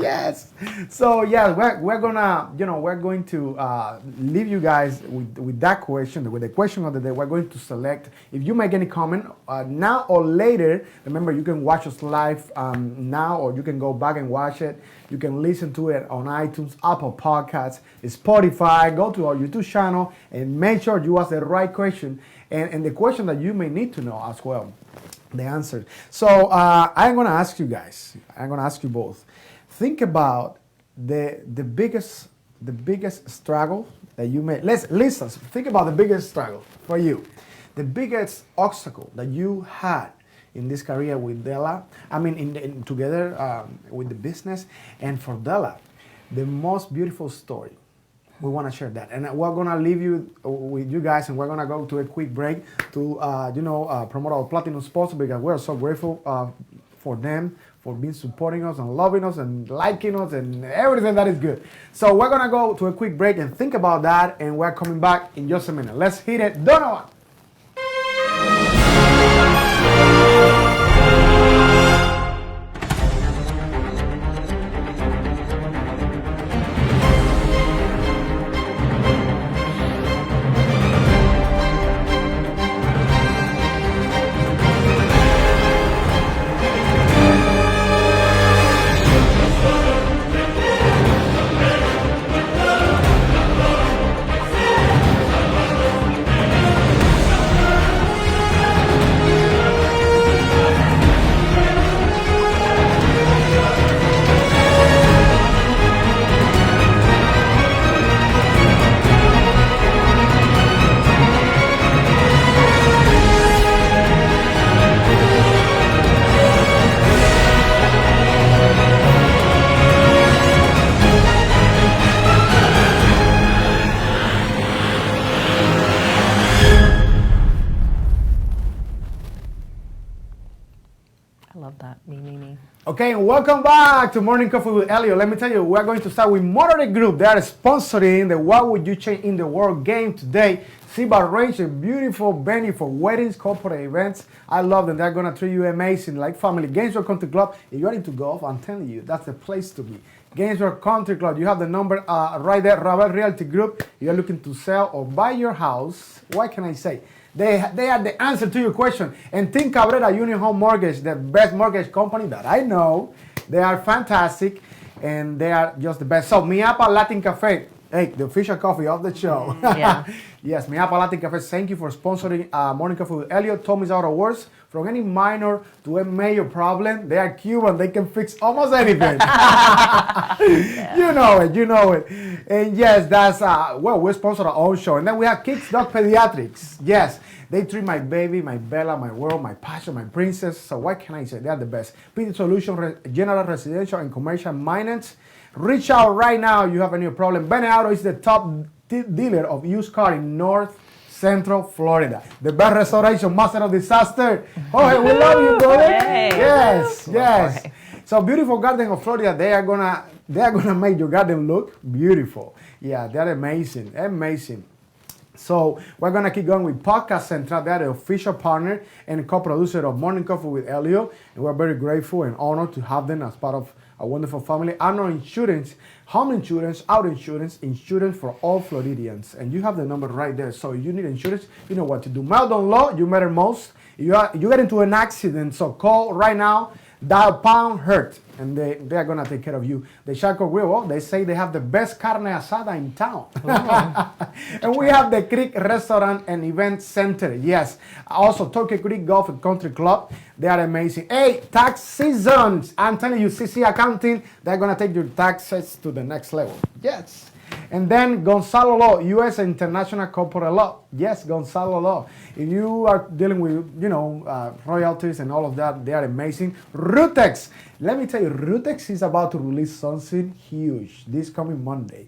Yes. So yeah, we're going to leave you guys with that question, with the question of the day. We're going to select. If you make any comment now or later, remember you can watch us live now, or you can go back and watch it. You can listen to it on iTunes, Apple Podcasts, Spotify. Go to our YouTube channel and make sure you ask the right question and the question that you may need to know as well, the answer. So I'm going to ask you guys. I'm going to ask you both. Think about the biggest struggle that you may. Listen. Think about the biggest struggle for you, the biggest obstacle that you had in this career with Della. Together with the business, and for Della, the most beautiful story. We want to share that, and we're gonna leave you with you guys, and we're gonna go to a quick break to promote our platinum sponsor because we're so grateful for them for being supporting us and loving us and liking us and everything that is good. So we're gonna go to a quick break and think about that, and we're coming back in just a minute. Let's hit it, Donovan. love that. Me. Okay, and welcome back to Morning Coffee with Elio. Let me tell you, we're going to start with Motorade Group. They are sponsoring the What Would You Change in the World game today. Seabar Range, a beautiful venue for weddings, corporate events. I love them. They're going to treat you amazing, like family. Gainesville Country Club, if you're into golf, I'm telling you, that's the place to be. Gainesville Country Club, you have the number right there. Robert Realty Group, you're looking to sell or buy your house. What can I say? They are the answer to your question. And Think Cabrera Union Home Mortgage, the best mortgage company that I know. They are fantastic, and they are just the best. So, Miapa Latin Cafe, hey, the official coffee of the show. Yeah. Yes, Miapa Latin Cafe, thank you for sponsoring Morning Coffee with Elliot. Tommy's Auto Works, from any minor to a major problem, they are Cuban. They can fix almost anything. Yeah. You know it. And yes, that's, we sponsor our own show. And then we have Kids Dog Pediatrics. Yes, they treat my baby, my Bella, my world, my passion, my princess. So what can I say? They are the best. PD Solution, General Residential and Commercial Maintenance. Reach out right now. You have a new problem. Bene Auto is the top dealer of used car in North Central Florida. The best restoration, master of disaster. Oh, hey, we love you, brother. Hey. Yes. So Beautiful Garden of Florida, they are gonna make your garden look beautiful. Yeah, they're amazing. So we're gonna keep going with Podcast Central. They're the official partner and co-producer of Morning Coffee with Elio, and we're very grateful and honored to have them as part of a wonderful family. Honor Insurance, home insurance, auto insurance, insurance for all Floridians. And you have the number right there. So if you need insurance, you know what to do. Meldon Law, you matter most. You get into an accident, so call right now. Dial pound hurt, and they are gonna take care of you. The Chaco Grill, they say they have the best carne asada in town. And we have the Creek Restaurant and Event Center. Yes, also Turkey Creek Golf and Country Club. They are amazing. Hey, tax seasons! I'm telling you, CC Accounting, they're gonna take your taxes to the next level. Yes. And then Gonzalo Law, U.S. International Corporate Law. Yes, Gonzalo Law. If you are dealing with, royalties and all of that, they are amazing. Rutex. Let me tell you, Rutex is about to release something huge this coming Monday.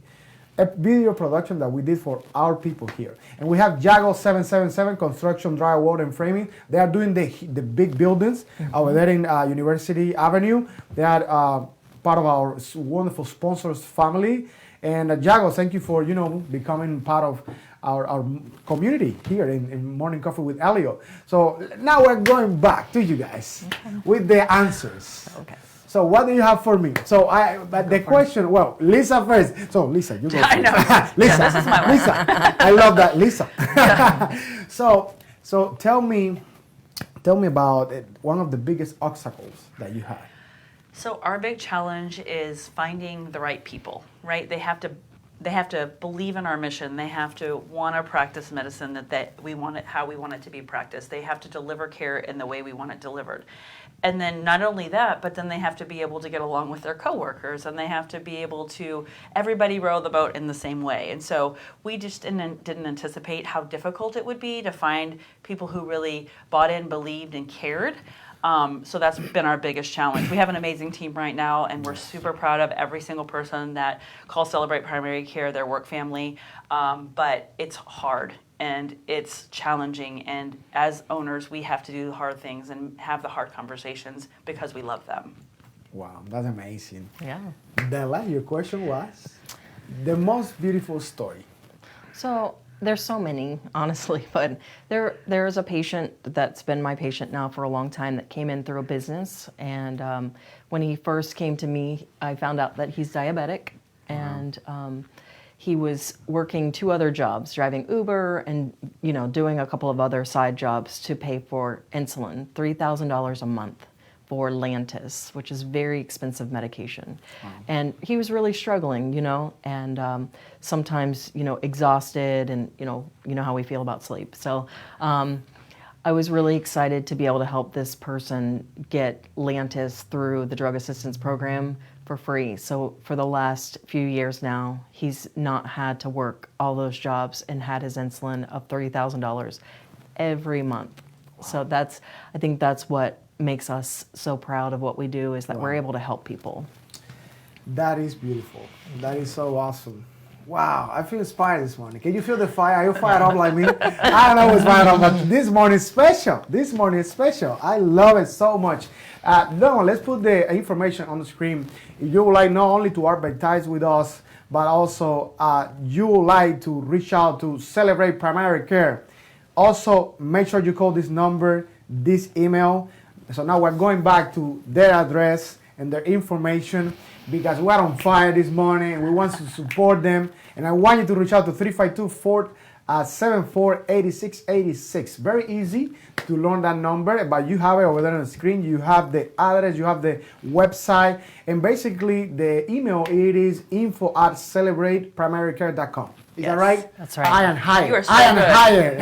A video production that we did for our people here. And we have Jago 777, Construction, Drywall, and Framing. They are doing the big buildings over there in University Avenue. They are part of our wonderful sponsors family. And Jago, thank you for, becoming part of our community here in Morning Coffee with Elio. So now we're going back to you guys with the answers. Okay. So what do you have for me? So the question, Lisa first. So Lisa, you go first. I know. Lisa, this is my life. Lisa, I love that, Lisa. Yeah. So tell me about one of the biggest obstacles that you had. So our big challenge is finding the right people, right? They have to believe in our mission. They have to want to practice medicine that we want it, how we want it to be practiced. They have to deliver care in the way we want it delivered. And then not only that, but then they have to be able to get along with their coworkers, and they have to be able to, everybody row the boat in the same way. And so we just didn't anticipate how difficult it would be to find people who really bought in, believed, and cared. So that's been our biggest challenge. We have an amazing team right now, and we're super proud of every single person that calls Celebrate Primary Care their work family. But it's hard and it's challenging. And as owners, we have to do the hard things and have the hard conversations because we love them. Wow, that's amazing. Yeah. Della, your question was the most beautiful story. So there's so many, honestly, but there is a patient that's been my patient now for a long time that came in through a business, and when he first came to me, I found out that he's diabetic, and he was working 2 other jobs, driving Uber and doing a couple of other side jobs to pay for insulin, $3,000 a month for Lantus, which is very expensive medication. Wow. And he was really struggling, and sometimes, exhausted, and you know how we feel about sleep. So I was really excited to be able to help this person get Lantus through the drug assistance program for free. So for the last few years now, he's not had to work all those jobs and had his insulin of $30,000 every month. Wow. So I think that's what makes us so proud of what we do, is that we're able to help people. That is beautiful. That is so awesome. Wow, I feel inspired this morning. Can you feel the fire? Are you fired up like me? I don't know what's fired up, but this morning is special. This morning is special. I love it so much. No, let's put the information on the screen. If you would like not only to advertise with us, but also you would like to reach out to Celebrate Primary Care. Also, make sure you call this number, this email. So now we're going back to their address and their information, because we're on fire this morning and we want to support them. And I want you to reach out to 352-474-8686. Very easy to learn that number, but you have it over there on the screen. You have the address, you have the website, and basically the email, it is info@celebrateprimarycare.com. Is that right? That's right. I am hired. You are so I am good. hired.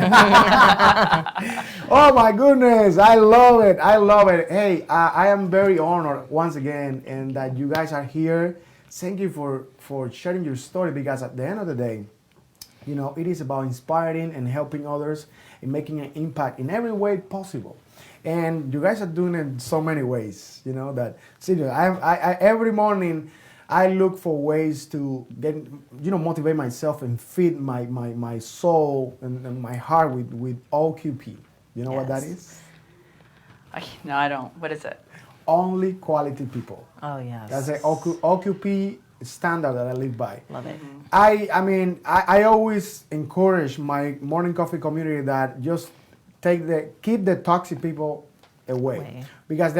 Oh my goodness, I love it. I love it. Hey, I am very honored once again, and that you guys are here. Thank you for sharing your story, because at the end of the day, you know, it is about inspiring and helping others and making an impact in every way possible. And you guys are doing it in so many ways, you know, that seriously, I every morning I look for ways to get, you know, motivate myself and feed my soul and my heart with OQP. You know what that is? No, I don't. What is it? Only quality people. Oh, yes. That's an OQP standard that I live by. Love it. I mean, I always encourage my morning coffee community that just keep the toxic people away. Because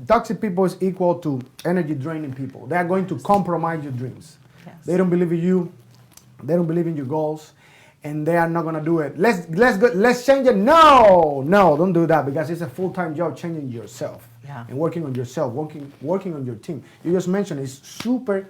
toxic people is equal to energy draining people. They are going to compromise your dreams. Yes. They don't believe in you. They don't believe in your goals, and they are not gonna do it. Let's change it. No, don't do that, because it's a full-time job changing yourself. Yeah. And working on yourself, working on your team. You just mentioned it's super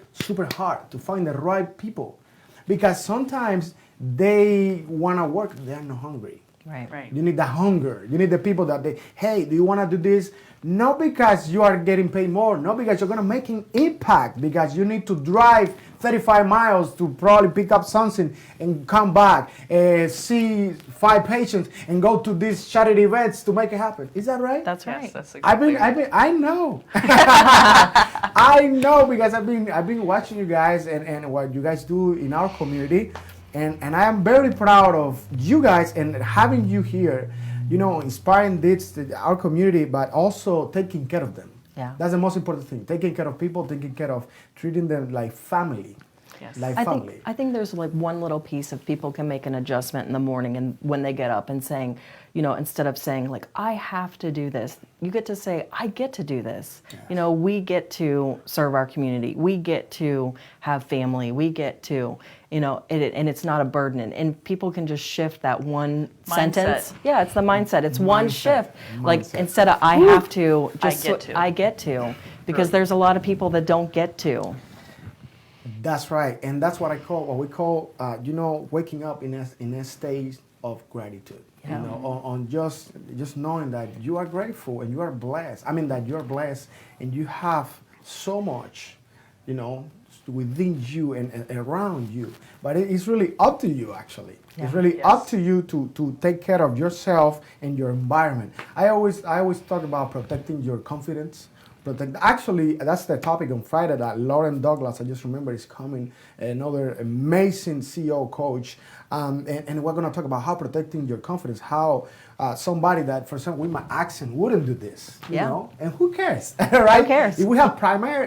hard to find the right people, because sometimes they wanna work, they are not hungry. Right. You need the hunger. You need the people that hey, do you want to do this? Not because you are getting paid more, not because you're going to make an impact, because you need to drive 35 miles to probably pick up something and come back, see 5 patients, and go to these charity events to make it happen. Is that right? That's right. Yes, that's exactly right. I know. I know, because I've been watching you guys and what you guys do in our community. And I am very proud of you guys and having you here, you know, inspiring our community, but also taking care of them. Yeah. That's the most important thing. Taking care of people, taking care of treating them like family. Yes. Like I family. think there's like one little piece of people can make an adjustment in the morning and when they get up and saying, you know, instead of saying like, I have to do this, you get to say, I get to do this. Yes. You know, we get to serve our community. We get to have family. We get to, you know, and it's not a burden. And people can just shift that one sentence. Yeah, it's the mindset. It's one shift. Like instead of I have to, just I get to. Because there's a lot of people that don't get to. That's right, and that's what we call, you know, waking up in a state of gratitude. Yeah. You know, on just knowing that you are grateful and you are blessed. I mean, that you are blessed and you have so much, you know, within you and around you. But it's really up to you, actually. Yeah. It's really up to you to take care of yourself and your environment. I always talk about protecting your confidence. Actually, that's the topic on Friday that Lauren Douglas, I just remember, is coming, another amazing CEO coach. And we're going to talk about how protecting your confidence, how somebody that, for example, with my accent wouldn't do this, you know? And who cares, right? Who cares? If we have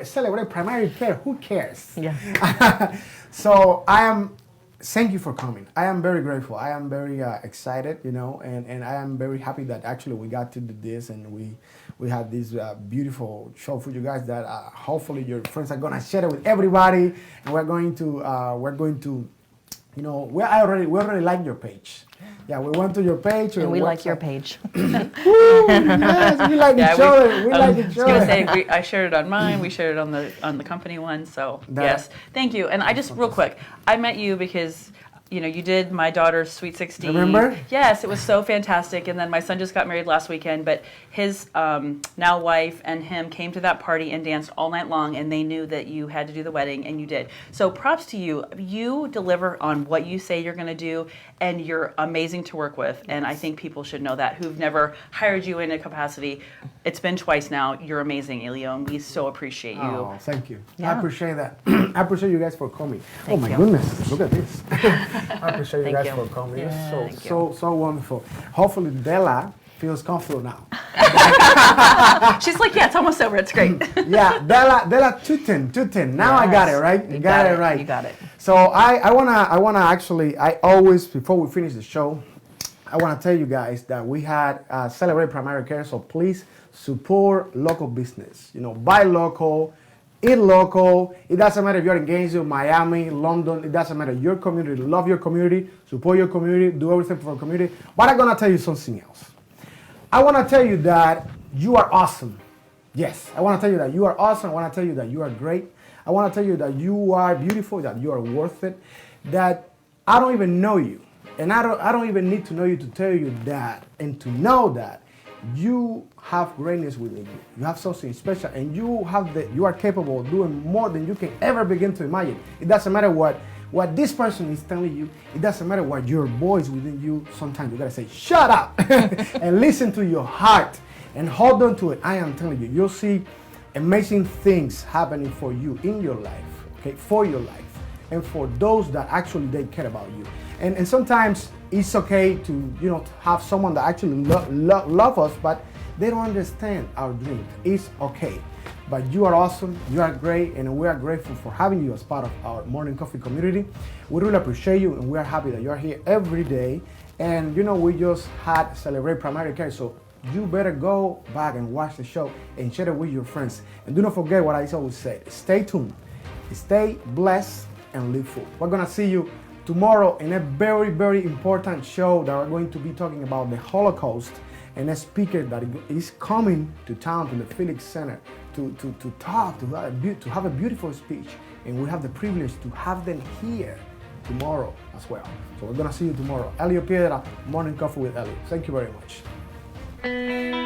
celebrate primary care, who cares? Yeah. So thank you for coming. I am very grateful. I am very excited, you know, and I am very happy that actually we got to do this and we had this beautiful show for you guys that hopefully your friends are gonna share it with everybody, and we're going to, you know, we already like your page. Yeah, we went to your page. And we like your page. Woo, yes, we like each other. We like each other. I was going to say, I shared it on mine. We shared it on the company one. So yes, thank you. And I just real quick, I met you because, you know, you did my daughter's Sweet 16. Remember? Yes, it was so fantastic. And then my son just got married last weekend, but his now wife and him came to that party and danced all night long, and they knew that you had to do the wedding, and you did. So props to you. You deliver on what you say you're going to do, and you're amazing to work with. And I think people should know that who've never hired you in a capacity. it's been twice now. You're amazing, Elio, and we so appreciate you. Oh, thank you. I Yeah. appreciate that. I appreciate you guys for coming. Thank my you. goodness, look at this. I appreciate you Thank guys you. for coming. Yeah, It's thank so wonderful. Hopefully Della feels comfortable now. She's like, yeah, it's almost over. It's great. Yeah, Della Tuten. Now I got it right. You got it right. You got it. So I wanna actually, I always, before we finish the show, I wanna tell you guys that we had Celebrate Primary Care. So please support local business. You know, buy local, eat local. It doesn't matter if you're in Gainesville, Miami, London. It doesn't matter. Your community, love your community, support your community, do everything for your community. But I'm gonna tell you something else. I wanna tell you that you are awesome. Yes, I wanna tell you that you are awesome. I wanna tell you that you are great. I wanna tell you that you are beautiful, that you are worth it, that I don't even know you. And I don't even need to know you to tell you that, and to know that you have greatness within you. You have something special, and you are capable of doing more than you can ever begin to imagine. It doesn't matter what this person is telling you. It doesn't matter what your voice within you. Sometimes you gotta say, shut up, and listen to your heart and hold on to it. I am telling you, you'll see amazing things happening for you in your life, okay, for your life, and for those that actually they care about you. And sometimes it's okay to have someone that actually love us, but they don't understand our dreams. It's okay. But you are awesome, you are great, and we are grateful for having you as part of our morning coffee community. We really appreciate you, and we are happy that you're here every day. And we just had Celebrate Primary Care, so you better go back and watch the show and share it with your friends. And do not forget what I always say, stay tuned, stay blessed, and live full. We're gonna see you tomorrow in a very, very important show that we're going to be talking about the Holocaust, and a speaker that is coming to town, to the Felix Center, to talk, to have a beautiful speech. And we have the privilege to have them here tomorrow as well. So we're gonna see you tomorrow. Elio Piedra, Morning Coffee with Elio. Thank you very much.